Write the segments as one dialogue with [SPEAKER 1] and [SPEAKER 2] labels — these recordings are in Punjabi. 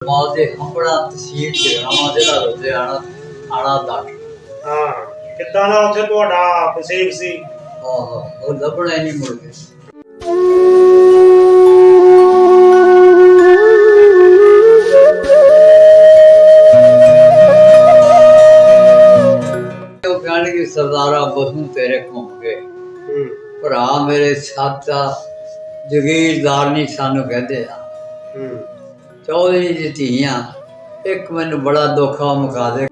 [SPEAKER 1] ਮਾਦੇ ਹੰਬੜਾ ਤਹਿਸੀਲ ਚ ਰਾਮਾ ਜ਼ਿਲ੍ਹਾ ਲੁਧਿਆਣਾ ਆਣਾ ਦਾ।
[SPEAKER 2] ਹਾਂ ਕਿੱਦਾਂ ਦਾ ਉੱਥੇ ਤੁਹਾਡਾ ਵਸੇਬ ਸੀ?
[SPEAKER 1] ਆਹੋ ਉਹ ਲੱਭਣਾ ਹੀ ਨਹੀਂ ਮੁੜ ਕੇ। ਉਹ ਕਹਿਣਗੇ ਸਰਦਾਰਾ ਬਸੂ ਤੇਰੇ ਘੁੰਮ ਗਏ ਭਰਾ ਮੇਰੇ ਸਾਥਾ ਜਗੀਰਦਾਰ ਨਹੀਂ ਸਾਨੂੰ ਕਹਿੰਦੇ ਆ। ਚੌਧਰੀ ਜੀ ਧੀਆਂ ਇੱਕ ਮੈਨੂੰ ਬੜਾ ਦੁੱਖਾ ਮੁਕਾ ਦੇ।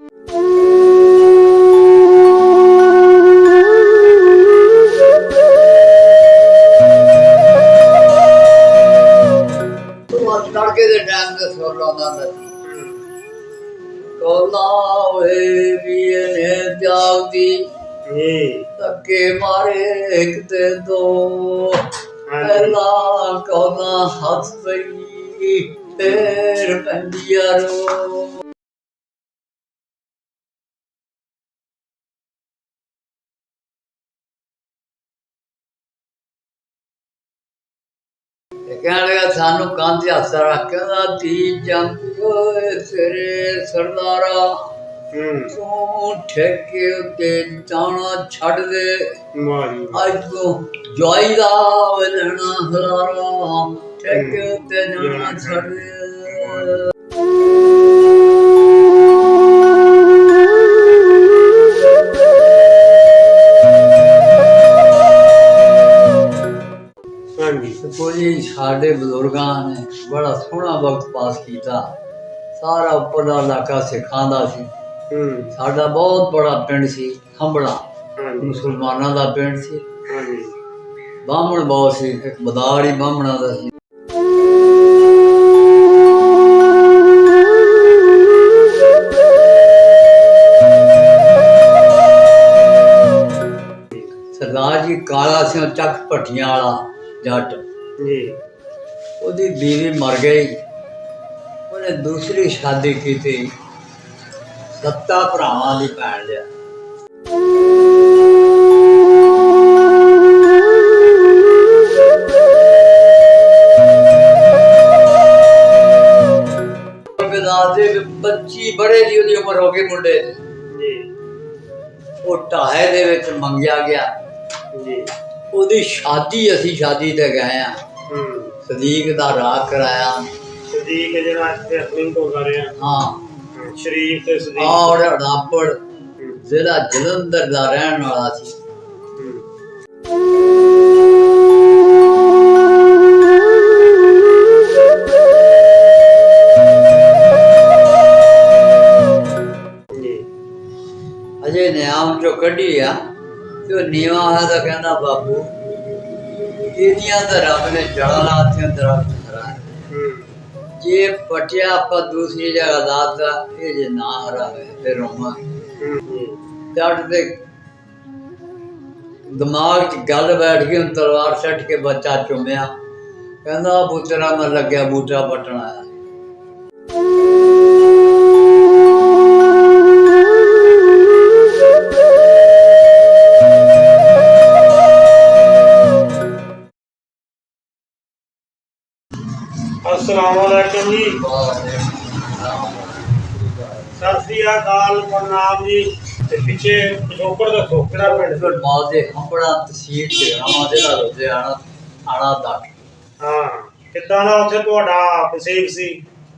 [SPEAKER 1] ਤੜਕੇ ਦੇ ਟਾਈਮ ਤੇ ਸੁਰ ਲਾਉਂਦਾ ਮੈਂ ਕੋਲਾ ਹੋਏ ਵੀ ਇਹਨੇ ਜਾਗਦੀ ਧੱਕੇ ਮਾਰੇ ਇੱਕ ਤੇ ਦੋ ਪਹਿਲਾਂ ਕੋਲਾ ਹੱਥ ਪਈ ਫੇਰ ਪੈਂਦੀਆਂ ਰੋ। ਕਹਿਣ ਲੱਗਾ ਸਾਨੂੰ ਕੰਧ ਹੱਥ ਰੱਖ ਕਹਿੰਦਾ ਤੀ ਜੰਮ ਓਏ ਤੇਰੇ ਸਰਦਾਰਾ ਤੂੰ ਠੇਕੇ ਉੱਤੇ ਜਾਣਾ ਛੱਡ ਦੇ ਅੱਜ ਤੋਂ ਜਵਾਈ ਦਾ ਵਲਣਾ ਹਲਾਰਾ ਠੇਕੇ ਉੱਤੇ ਜਾਣਾ ਛੱਡ ਦੇ। ਕੋਈ ਸਾਡੇ ਬਜ਼ੁਰਗਾਂ ਨੇ ਬੜਾ ਸੋਹਣਾ ਵਕਤ ਪਾਸ ਕੀਤਾ। ਸਾਰਾ ਉੱਪਰਲਾ ਇਲਾਕਾ ਸਿੱਖਾਂ ਦਾ ਸੀ। ਸਾਡਾ ਬਹੁਤ ਬੜਾ ਪਿੰਡ ਸੀ ਹੰਬੜਾ, ਮੁਸਲਮਾਨਾਂ ਦਾ ਪਿੰਡ ਸੀ। ਬਾਹਮਣ ਬਹੁਤ ਸੀ, ਇੱਕ ਬਦਾੜ ਹੀ ਬਾਹਮਣਾਂ ਦਾ ਸੀ। ਸਰਦਾਰ ਜੀ ਕਾਲਾ ਸਿੰਘ ਚੱਕ ਭੱਠੀਆਂ ਵਾਲਾ ਜੱਟ ਉਹਦੀ ਬੀਵੀ ਮਰ ਗਈ। ਉਹਨੇ ਦੂਸਰੀ ਸ਼ਾਦੀ ਕੀਤੀ, 7 ਭਰਾਵਾਂ ਦੀ ਭੈਣ ਲਿਆ। ਦੇ 25 ਬੜੇ ਦੀ ਉਹਦੀ ਉਮਰ ਹੋ ਗਈ ਮੁੰਡੇ ਉਹ ਢਾਹੇ ਦੇ ਵਿੱਚ ਮੰਗਿਆ ਗਿਆ। ਉਹਦੀ ਸ਼ਾਦੀ ਅਸੀਂ ਸ਼ਾਦੀ ਤੇ ਗਏ ਆ। ਸਦੀਕ ਦਾ ਰਾਹ ਕਰਾਇਆ।
[SPEAKER 2] ਸਦੀਕ ਜਿਹੜਾ ਇੱਥੇ ਅਸਲਿੰਗ ਤੋਂ ਕਰ ਰਿਹਾ। ਹਾਂ ਸ਼ਰੀਫ ਤੇ ਸਦੀਕ
[SPEAKER 1] ਔਰ ਰਾਪੜ ਜ਼ਿਲ੍ਹਾ ਜਲੰਧਰ ਦਾ ਰਹਿਣ ਵਾਲਾ ਸੀ। ਅਜੇ ਨਿਆਮ ਚੋਂ ਕੱਢੀ ਆ ਤੇ ਉਹ ਨੀਵਾਂ ਹੈ ਤਾਂ ਕਹਿੰਦਾ ਬਾਪੂ ਇਹਦੀਆਂ ਤਾਂ ਰੱਬ ਨੇ ਜੜ੍ਹਾਂ ਲਾਤੀਆਂ ਦਰਖਤ ਹਰਾ। ਜੇ ਪਟਿਆ ਆਪਾਂ ਦੂਸਰੀ ਜਗ੍ਹਾ ਲਾਤਾ ਇਹ ਜੇ ਨਾ ਹਰਾ ਹੋਏ ਫਿਰ ਰੋਵਾਂਗੇ। ਜੱਟ ਦੇ ਦਿਮਾਗ 'ਚ ਗੱਲ ਬੈਠ ਗਈ। ਹੁਣ ਤਲਵਾਰ ਛੱਡ ਕੇ ਬੱਚਾ ਚੁੰਮਿਆ, ਕਹਿੰਦਾ ਪੁੱਤਰਾ ਮੈਂ ਲੱਗਿਆ ਬੂਟਾ ਪੱਟਣ ਆਇਆ।
[SPEAKER 2] अस्सलामुअलैकुम जी। सत श्री अकाल प्रणाम जी। पिछे पिछोकड़ का ठोकड़ा पिंड
[SPEAKER 1] मादे हंबड़ा तहसील च रामा जिला लुधियाना आना दा।
[SPEAKER 2] हाँ कितना ना उसे ਤੁਹਾਡਾ ਵਸੇਬ ਸੀ?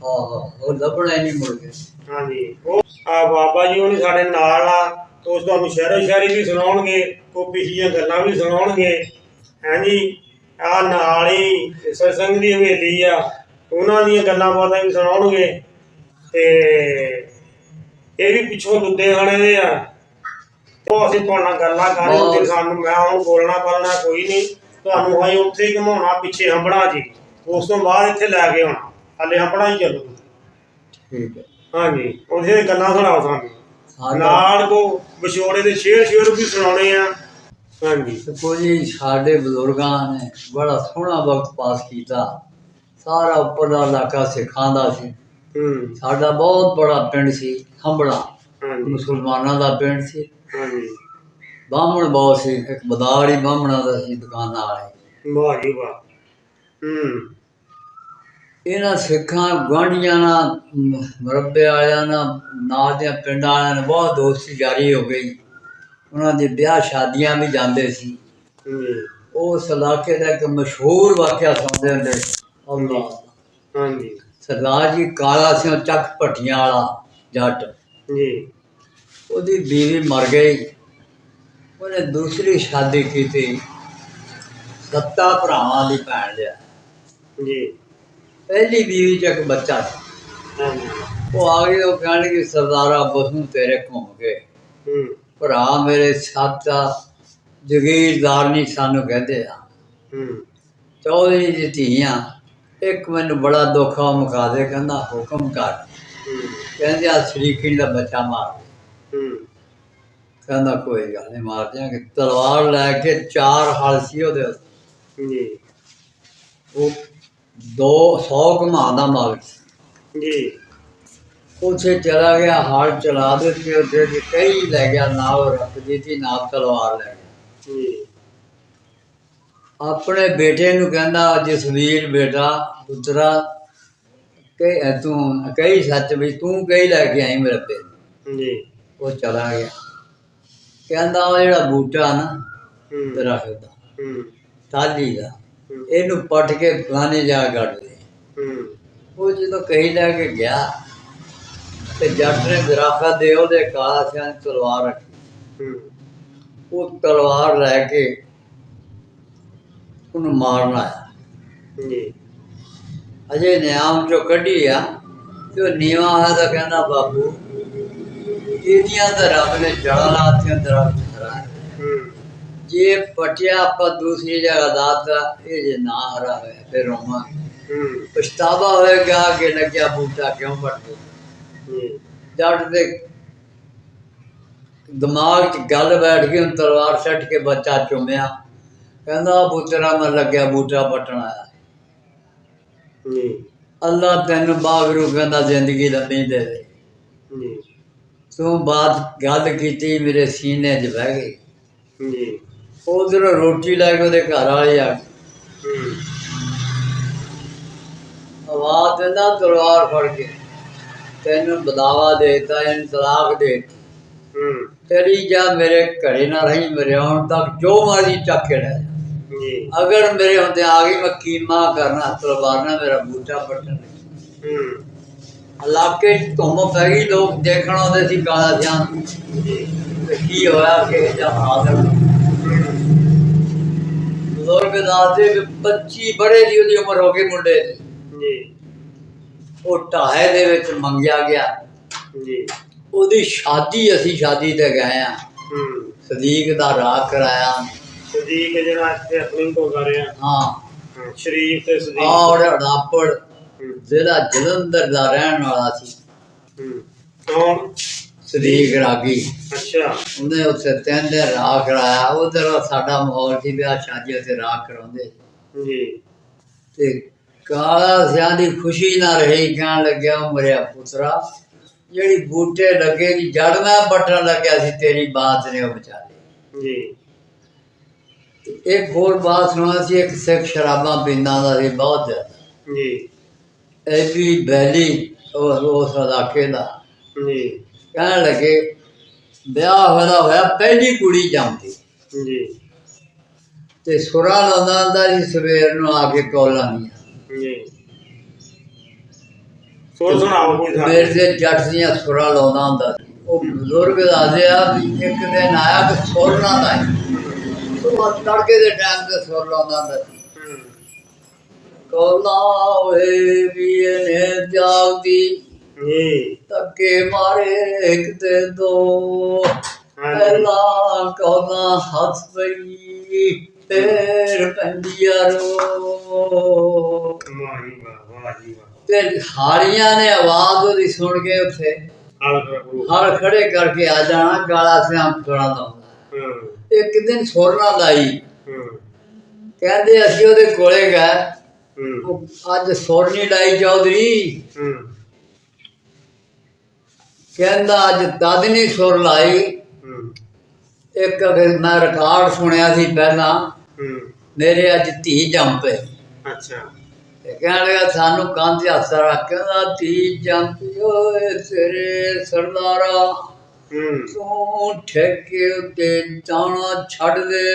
[SPEAKER 1] ਆਹੋ ਉਹ ਲੱਭਣਾ ਹੀ ਨਹੀਂ ਮੁੜ ਕੇ।
[SPEAKER 2] ਹਾਂਜੀ ਉਹ ਆ ਬਾਬਾ ਜੀ ਉਹਨੇ ਸਾਡੇ ਨਾਲ ਆ ਤੋਂ ਤੁਹਾਨੂੰ ਸ਼ਹਿਰੋ ਸ਼ਾਇਰੀ ਵੀ ਸੁਣਾਉਣਗੇ, ਕੋਈ ਪਿਛਲੀਆਂ ਗੱਲਾਂ ਵੀ ਸੁਣਾਉਣਗੇ। ਹਾਂਜੀ ਆ ਨਾਲ ਹੀ ਸਤਸੰਗ ਦੀ ਹਵੇਲੀ ਆ, ਉਹਨਾਂ ਦੀਆਂ ਗੱਲਾਂ ਬਾਤਾਂ ਵੀ ਸੁਣਾਉਣਗੇ। ਤੇ ਇਹ ਵੀ ਪਿੱਛੋਂ ਲੁਧਿਆਣੇ ਦੇ ਆ। ਉਹ ਅਸੀਂ ਤੁਹਾਡੇ ਨਾਲ ਗੱਲਾਂ ਕਰ ਰਹੇ ਤੇ ਸਾਨੂੰ ਮੈਂ ਹੁਣ ਬੋਲਣਾ ਬੋਲਣਾ ਕੋਈ ਨਹੀਂ, ਤੁਹਾਨੂੰ ਹਾਈ ਉੱਥੇ ਹੀ ਘੁਮਾਉਣਾ ਪਿੱਛੇ ਹੰਬੜਾ ਜੀ, ਉਸ ਤੋਂ ਬਾਅਦ ਇੱਥੇ ਲੈ ਕੇ ਆਉਣਾ। ਹਾਲੇ ਹੰਬੜਾ ਹੀ ਚੱਲੋ। ਠੀਕ ਹੈ। ਹਾਂਜੀ ਉਹਦੇ ਗੱਲਾਂ ਸੁਣਾਓ ਸਾਨੂੰ ਨਾਲ ਕੋ ਵਿਛੋੜੇ ਦੇ ਸ਼ੇਰ ਵੀ ਸੁਣਾਉਣੇ ਆ। ਹਾਂਜੀ
[SPEAKER 1] ਕੋਈ ਸਾਡੇ ਬਜ਼ੁਰਗਾਂ ਨੇ ਬੜਾ ਸੋਹਣਾ ਵਕਤ ਪਾਸ ਕੀਤਾ। ਸਾਰਾ ਉੱਪਰਲਾ ਇਲਾਕਾ ਸਿੱਖਾਂ ਦਾ ਸੀ। ਸਾਡਾ ਬਹੁਤ ਬੜਾ ਪਿੰਡ ਸੀ ਹੰਬੜਾ, ਮੁਸਲਮਾਨਾਂ ਦਾ ਪਿੰਡ ਸੀ। ਬਾਹਮਣ ਬਹੁਤ ਸੀ, ਇੱਕ ਬਦਾੜ ਹੀ ਬਾਹਮਣਾਂ ਦਾ ਸੀ ਦੁਕਾਨਾਂ ਵਾਲੇ।
[SPEAKER 2] ਵਾਹ ਜੀ ਵਾਹ।
[SPEAKER 1] ਇਹਨਾਂ ਸਿੱਖਾਂ ਗੁਆਂਢੀਆਂ ਨਾਲ ਮੁਰੱਬੇ ਵਾਲਿਆਂ ਨਾਲ ਦੇ ਪਿੰਡਾਂ ਵਾਲਿਆਂ ਨਾਲ ਬਹੁਤ ਦੋਸਤੀ ਜਾਰੀ ਹੋ ਗਈ। ਉਹਨਾਂ ਦੇ ਵਿਆਹ ਸ਼ਾਦੀਆਂ ਵੀ ਜਾਂਦੇ ਸੀ। ਉਸ ਇਲਾਕੇ ਦਾ ਇੱਕ ਮਸ਼ਹੂਰ ਵਾਕਿਆ ਸੁਣਦੇ ਹੁੰਦੇ
[SPEAKER 2] ਹਾਂਜੀ
[SPEAKER 1] ਸਰਦਾਰ ਜੀ ਕਾਲਾ ਸਿੰਘ ਚੱਕ ਭੱਟੀਆਂ ਵਾਲਾ ਜੱਟ
[SPEAKER 2] ਜੀ,
[SPEAKER 1] ਉਹਦੀ ਬੀਵੀ ਮਰ ਗਈ। ਉਹਨੇ ਦੂਸਰੀ ਸ਼ਾਦੀ ਕੀਤੀ 7 ਭਰਾਵਾਂ ਦੀ ਭੈਣ ਲਿਆ।
[SPEAKER 2] ਜੀ
[SPEAKER 1] ਪਹਿਲੀ ਬੀਵੀ 'ਚ ਇੱਕ ਬੱਚਾ ਸੀ।
[SPEAKER 2] ਹਾਂਜੀ
[SPEAKER 1] ਉਹ ਆ ਗਏ, ਉਹ ਕਹਿਣ ਕਿ ਸਰਦਾਰਾ ਬਸੂ ਤੇਰੇ ਘੁੰਮ ਗਏ, ਭਰਾ ਮੇਰੇ 7 ਜਗੀਰਦਾਰ ਨਹੀਂ ਸਾਨੂੰ ਕਹਿੰਦੇ ਆ, ਚੌਧਰੀ ਦੀ ਧੀਆਂ, ਇੱਕ ਮੈਨੂੰ ਬੜਾ ਦੁੱਖ ਆ ਮੁਕਾ ਦੇ। ਕਹਿੰਦਾ ਹੁਕਮ ਕਰ। ਕਹਿੰਦੇ ਆ ਸ਼ਰੀਕੀ ਦਾ ਬੱਚਾ ਮਾਰ। ਕਹਿੰਦਾ ਕੋਈ ਗੱਲ ਨਹੀਂ, ਮਾਰ ਦਿਆਂਗੇ। ਤਲਵਾਰ ਲੈ ਕੇ 4 ਹਲ ਸੀ ਉਹਦੇ, ਉਹ 200 ਘੁਮਾਉਣ ਦਾ ਮਾਲਕ ਸੀ। ਉੱਥੇ ਚਲਾ ਗਿਆ, ਹਲ ਚਲਾ ਦਿੱਤੇ, ਉੱਥੇ ਕਈ ਲੈ ਗਿਆ, ਨਾਲ ਰੱਖ ਦਿੱਤੀ, ਨਾਲ ਤਲਵਾਰ ਲੈ ਗਿਆ। ਆਪਣੇ ਬੇਟੇ ਨੂੰ ਕਹਿੰਦਾ ਜਸਵੀਰ ਬੇਟਾ ਪੁੱਤਰਾ ਕਿ ਤੂੰ ਕਹੀ ਸੱਚ ਵੀ ਤੂੰ ਕਹੀ ਲੈ ਕੇ ਆਈ ਮੇਰੇ ਪੇ। ਉਹ ਚਲਾ ਗਿਆ। ਕਹਿੰਦਾ ਉਹ ਜਿਹੜਾ ਬੂਟਾ ਨਾ ਦਰਖਤ ਦਾ ਟਾਹਲੀ ਦਾ, ਇਹਨੂੰ ਪੱਟ ਕੇ ਫਲਾਣੇ ਜਾ ਕੱਢ ਦੇ। ਉਹ ਜਦੋਂ ਕਹੀ ਲੈ ਕੇ ਗਿਆ ਤੇ ਜੱਟ ਨੇ ਦਰਖਤ ਦੇ ਉਹਦੇ ਕਾਲਾ ਸਿੰਘ ਤਲਵਾਰ ਰੱਖੀ। ਉਹ ਤਲਵਾਰ ਲੈ ਕੇ ਉਹਨੂੰ ਮਾਰਨ ਆਇਆ। ਅਜੇ ਨਿਆਮ ਚੋਂ ਕੱਢੀ ਆ ਤੇ ਉਹ ਨੀਵਾਂ ਹੈ ਤਾਂ ਕਹਿੰਦਾ ਬਾਬੂ ਇਹਦੀਆਂ ਤਾਂ ਰੱਬ ਨੇ ਜੜ੍ਹਾਂ ਲਾਤੀਆਂ ਦਰਖਤ ਹਰਾ, ਜੇ ਪਟਿਆ ਆਪਾਂ ਦੂਸਰੀ ਜਗ੍ਹਾ ਦਾਤਾ, ਇਹ ਜੇ ਨਾ ਹਰਾ ਹੋਇਆ ਫਿਰ ਰੋਵਾਂ ਪਛਤਾਵਾ ਹੋਏਗਾ ਕਿ ਲੱਗਿਆ ਬੂਟਾ ਕਿਉਂ ਪੱਟਦੇ। ਜੱਟ ਦੇ ਦਿਮਾਗ 'ਚ ਗੱਲ ਬੈਠ ਗਈ। ਹੁਣ ਤਲਵਾਰ ਛੱਡ ਕੇ ਬੱਚਾ ਚੁੰਮਿਆ। ਕਹਿੰਦਾ ਪੁੱਤਰਾ ਮੈਂ ਲੱਗਿਆ ਬੂਟਾ ਪੱਟਣ ਆਇਆ। ਅੱਲਾ ਤੈਨੂੰ ਬਾਗਰੂ ਕਹਿੰਦਾ ਜ਼ਿੰਦਗੀ ਲੰਮੀ ਦੇ ਦੇ। ਤੂੰ ਬਾਤ ਗੱਲ ਕੀਤੀ ਮੇਰੇ ਸੀਨੇ 'ਚ ਬਹਿ ਗਈ। ਉਧਰੋਂ ਰੋਟੀ ਲੈ ਕੇ ਉਹਦੇ ਘਰ ਵਾਲੇ ਆ ਆਵਾਜ਼ ਦਿੰਦਾ ਤਲਵਾਰ ਫੜ ਕੇ ਤੈਨੂੰ ਬਦਾਵਾ ਦੇ ਦਿੱਤਾ, ਇਹਨੂੰ ਤਲਾਕ ਦੇ ਦਿੱਤੀ। ਤੇਰੀ ਜਾ ਮੇਰੇ ਘਰੇ ਨਾ ਰਹੀ, ਮੇਰੇ ਆਉਣ ਤੱਕ ਜੋ ਮਰਜ਼ੀ ਚੱਕ ਕੇ ਲੈ। ਅਗਰ ਮੇਰੇ ਹੁੰਦੇ ਆ ਗਈ ਮੈਂ ਕੀਮਾ ਕਰਨਾ ਤਲਵਾਰ ਨਾਲ ਮੇਰਾ ਬੂਟਾ ਪੱਟਣ। ਇਲਾਕੇ 'ਚ ਧੁੰਮ ਪੈ ਗਈ, ਲੋਕ ਦੇਖਣ ਆਉਂਦੇ ਸੀ ਕਾਲਾ ਸਿਆਣ ਕੀ ਹੋਇਆ ਕਿ ਜਾਂ ਹਾਜ਼ਰ। ਬਜ਼ੁਰਗ ਦੱਸਦੇ 25 ਬੜੇ ਦੀ ਉਹਦੀ ਉਮਰ ਹੋ ਗਈ ਮੁੰਡੇ ਦੀ। ਉਹ ਢਾਹੇ ਦੇ ਵਿੱਚ ਮੰਗਿਆ ਗਿਆ। ਉਹਦੀ ਸ਼ਾਦੀ, ਅਸੀਂ ਸ਼ਾਦੀ ਤੇ ਗਏ ਆ। ਸਦੀਕ ਦਾ ਰਾਹ ਕਰਾਇਆ।
[SPEAKER 2] ਸਦੀਕ ਜਿਹੜਾ ਇੱਥੇ ਆਪਣੀ ਤੋਂ ਕਰ ਰਿਹਾ।
[SPEAKER 1] ਹਾਂ
[SPEAKER 2] ਸ਼ਰੀਫ ਤੇ ਸਦੀਕ
[SPEAKER 1] ਔਰ ਰਾਪੜ ਜਿਹੜਾ ਜਲੰਧਰ ਦਾ ਰਹਿਣ ਵਾਲਾ ਸੀ।
[SPEAKER 2] ਕੌਣ?
[SPEAKER 1] ਸਦੀਕ ਰਾਗੀ।
[SPEAKER 2] ਅੱਛਾ। ਉਹਨੇ
[SPEAKER 1] ਉੱਥੇ 3 ਦਿਨ ਰਾਹ ਕਰਾਇਆ। ਉਧਰ ਸਾਡਾ ਮਾਹੌਲ ਸੀ, ਵਿਆਹ ਸ਼ਾਦੀ ਉੱਥੇ ਰਾਹ ਕਰਾਉਂਦੇ
[SPEAKER 2] ਜੀ।
[SPEAKER 1] ਤੇ ਕਾਲਾ ਸਿਆਂ ਦੀ ਖੁਸ਼ੀ ਨਾ ਰਹੀ। ਕਹਿਣ ਲੱਗਿਆ ਮਰਿਆ ਪੁੱਤਰਾ ਜਿਹੜੀ ਬੂਟੇ ਲੱਗੇ ਦੀ ਜੜ ਮੈਂ ਪੱਟਣ ਲੱਗਿਆ ਸੀ, ਤੇਰੀ ਬਾਤ ਨੇ ਉਹ ਵਿਚਾਰੇ ਜੀ। ਇੱਕ ਹੋਰ ਬਾਤ ਸੁਣਾ ਸੀ, ਇੱਕ ਸਿੱਖ ਸ਼ਰਾਬਾਂ ਪੀਂਦਾ ਹੁੰਦਾ ਸੀ ਬਹੁਤ ਜ਼ਿਆਦਾ ਜੀ। ਐਡੀ ਬੈਲੀ ਉਸ ਇਲਾਕੇ ਦਾ ਜੀ। ਕਹਿਣ ਲੱਗੇ ਵਿਆਹ ਹੋਇਆ ਪਹਿਲੀ ਕੁੜੀ ਜੰਮਦੀ ਜੀ ਤੇ ਸੁਰਾ ਲਾਉਂਦਾ ਹੁੰਦਾ ਸੀ ਸਵੇਰ ਨੂੰ ਆ ਕੇ ਕੌਲਾਂ ਦੀਆਂ ਜੀ। ਸੁਰ ਸੁਣਾਓ ਕੋਈ ਮੇਰੇ ਦੇ ਜੱਟ ਦੀਆਂ ਸੁਰਾ ਲਾਉਂਦਾ ਹੁੰਦਾ ਸੀ। ਉਹ ਬਜ਼ੁਰਗ ਦੱਸਦੇ ਆ ਵੀ ਇੱਕ ਦਿਨ ਆਇਆ ਕਿ ਸੁਰ ਲਾਉਂਦਾ ਸੀ, ਤੜਕੇ ਦੇ ਟਾਈਮ ਤੇ ਸੁਰ ਲਾਉਂਦਾ ਹੁੰਦਾ ਸੀ। ਕੌਲਾਂ ਹੋਏ ਵੀ ਇਹਨੇ ਜਾਗਦੀ ਧੱਕੇ ਮਾਰੇ ਇੱਕ ਤੇ 2 ਪਹਿਲਾਂ ਕੌਲਾਂ ਹੱਥ ਪਈ ਫੇਰ ਪੈਂਦੀਆਂ ਰੋ। ਤੇ ਹਾਰੀਆਂ ਨੇ ਆਵਾਜ਼ ਉਹਦੀ ਸੁਣ ਕੇ ਉੱਥੇ ਹਲ ਖੜੇ ਕਰਕੇ ਆ ਜਾਣਾ। ਕਾਲਾ ਸਿਆਮ ਥੋੜਾ ਲਾਉਂਦਾ। ਇੱਕ ਦਿਨ ਸੁਰ ਨਾ ਲਾਈ। ਕਹਿੰਦੇ ਅਸੀਂ ਉਹਦੇ ਕੋਲੇ ਗਏ, ਅੱਜ ਸੁਰ ਨਹੀਂ ਲਾਈ ਚੌਧਰੀ। ਕਹਿੰਦਾ ਅੱਜ ਤਦ ਨਹੀਂ ਸੁਰ ਲਾਈ। ਇੱਕ ਮੈਂ ਰਿਕਾਰਡ ਸੁਣਿਆ ਸੀ ਪਹਿਲਾਂ, ਮੇਰੇ ਅੱਜ ਧੀ ਜੰਮ ਪਏ।
[SPEAKER 2] ਅੱਛਾ।
[SPEAKER 1] ਤੇ ਕਹਿਣ ਲੱਗਾ ਸਾਨੂੰ ਕੰਨ 'ਚ ਹੱਥ ਰੱਖ ਕਹਿੰਦਾ ਤੀ ਜੰਪਿਓ ਤੇਰੇ ਸਰਦਾਰਾ ਤੂੰ ਠੇਕੇ ਉੱਤੇ ਜਾਣਾ ਛੱਡ ਦੇ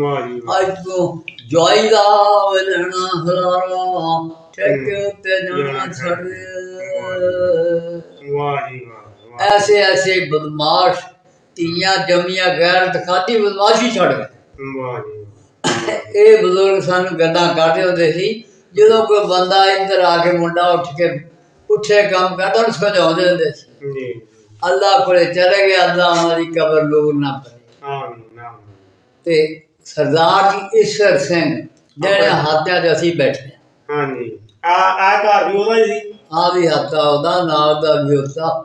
[SPEAKER 2] ਵਾਹ ਜੀ ਵਾਹ।
[SPEAKER 1] ਅੱਜ ਤੋਂ ਜਵਾਈ ਦਾ ਵੇਲਣਾ ਹਲਾਰਾ ਠੇਕੇ ਉੱਤੇ ਜਾਣਾ ਛੱਡ ਦੇ
[SPEAKER 2] ਵਾਹ ਜੀ ਵਾਹ।
[SPEAKER 1] ਐਸੇ ਐਸੇ ਬਦਮਾਸ਼ ਧੀਆਂ ਜੰਮੀਆਂ ਗੈਰ ਦਿਖਾਤੀ ਬਦਮਾਸ਼ੀ ਛੱਡ ਗਏ।
[SPEAKER 2] ਵਾਹ ਜੀ
[SPEAKER 1] ਇਹ ਬਜ਼ੁਰਗ ਸਾਨੂੰ ਗੱਲਾਂ ਕਰਦੇ ਹੁੰਦੇ ਸੀ ਜਦੋਂ ਕੋਈ ਬੰਦਾ ਇੱਧਰ ਆ ਕੇ ਮੁੰਡਾ ਉੱਠ ਕੇ ਪੁੱਠੇ ਕੰਮ ਕਰਦਾ ਉਹਨੂੰ ਸਮਝਾਉਂਦੇ ਹੁੰਦੇ ਸੀ
[SPEAKER 2] ਜੀ।
[SPEAKER 1] ਅੱਲਾ ਕੋਲੇ ਚਲੇ ਗਿਆ, ਅੱਲਾ ਉਹਨਾਂ ਦੀ ਕਬਰ ਨੂਰ ਨਾ ਭਰੇ।
[SPEAKER 2] ਆਮੀਨ ਆਮੀਨ।
[SPEAKER 1] ਤੇ ਸਰਦਾਰ ਜੀ ਈਸ਼ਰ ਸਿੰਘ ਜਿਹੜੇ ਹਾਤਿਆਂ 'ਚ ਅਸੀਂ ਬੈਠੇ
[SPEAKER 2] ਹਾਂਜੀ। ਆ ਘਰ ਵੀ ਉਹਦਾ ਹੀ ਸੀ।
[SPEAKER 1] ਆ ਵੀ ਹਾਤਾ ਉਹਦਾ, ਨਾਲ ਦਾ ਵੀ ਉਹਦਾ।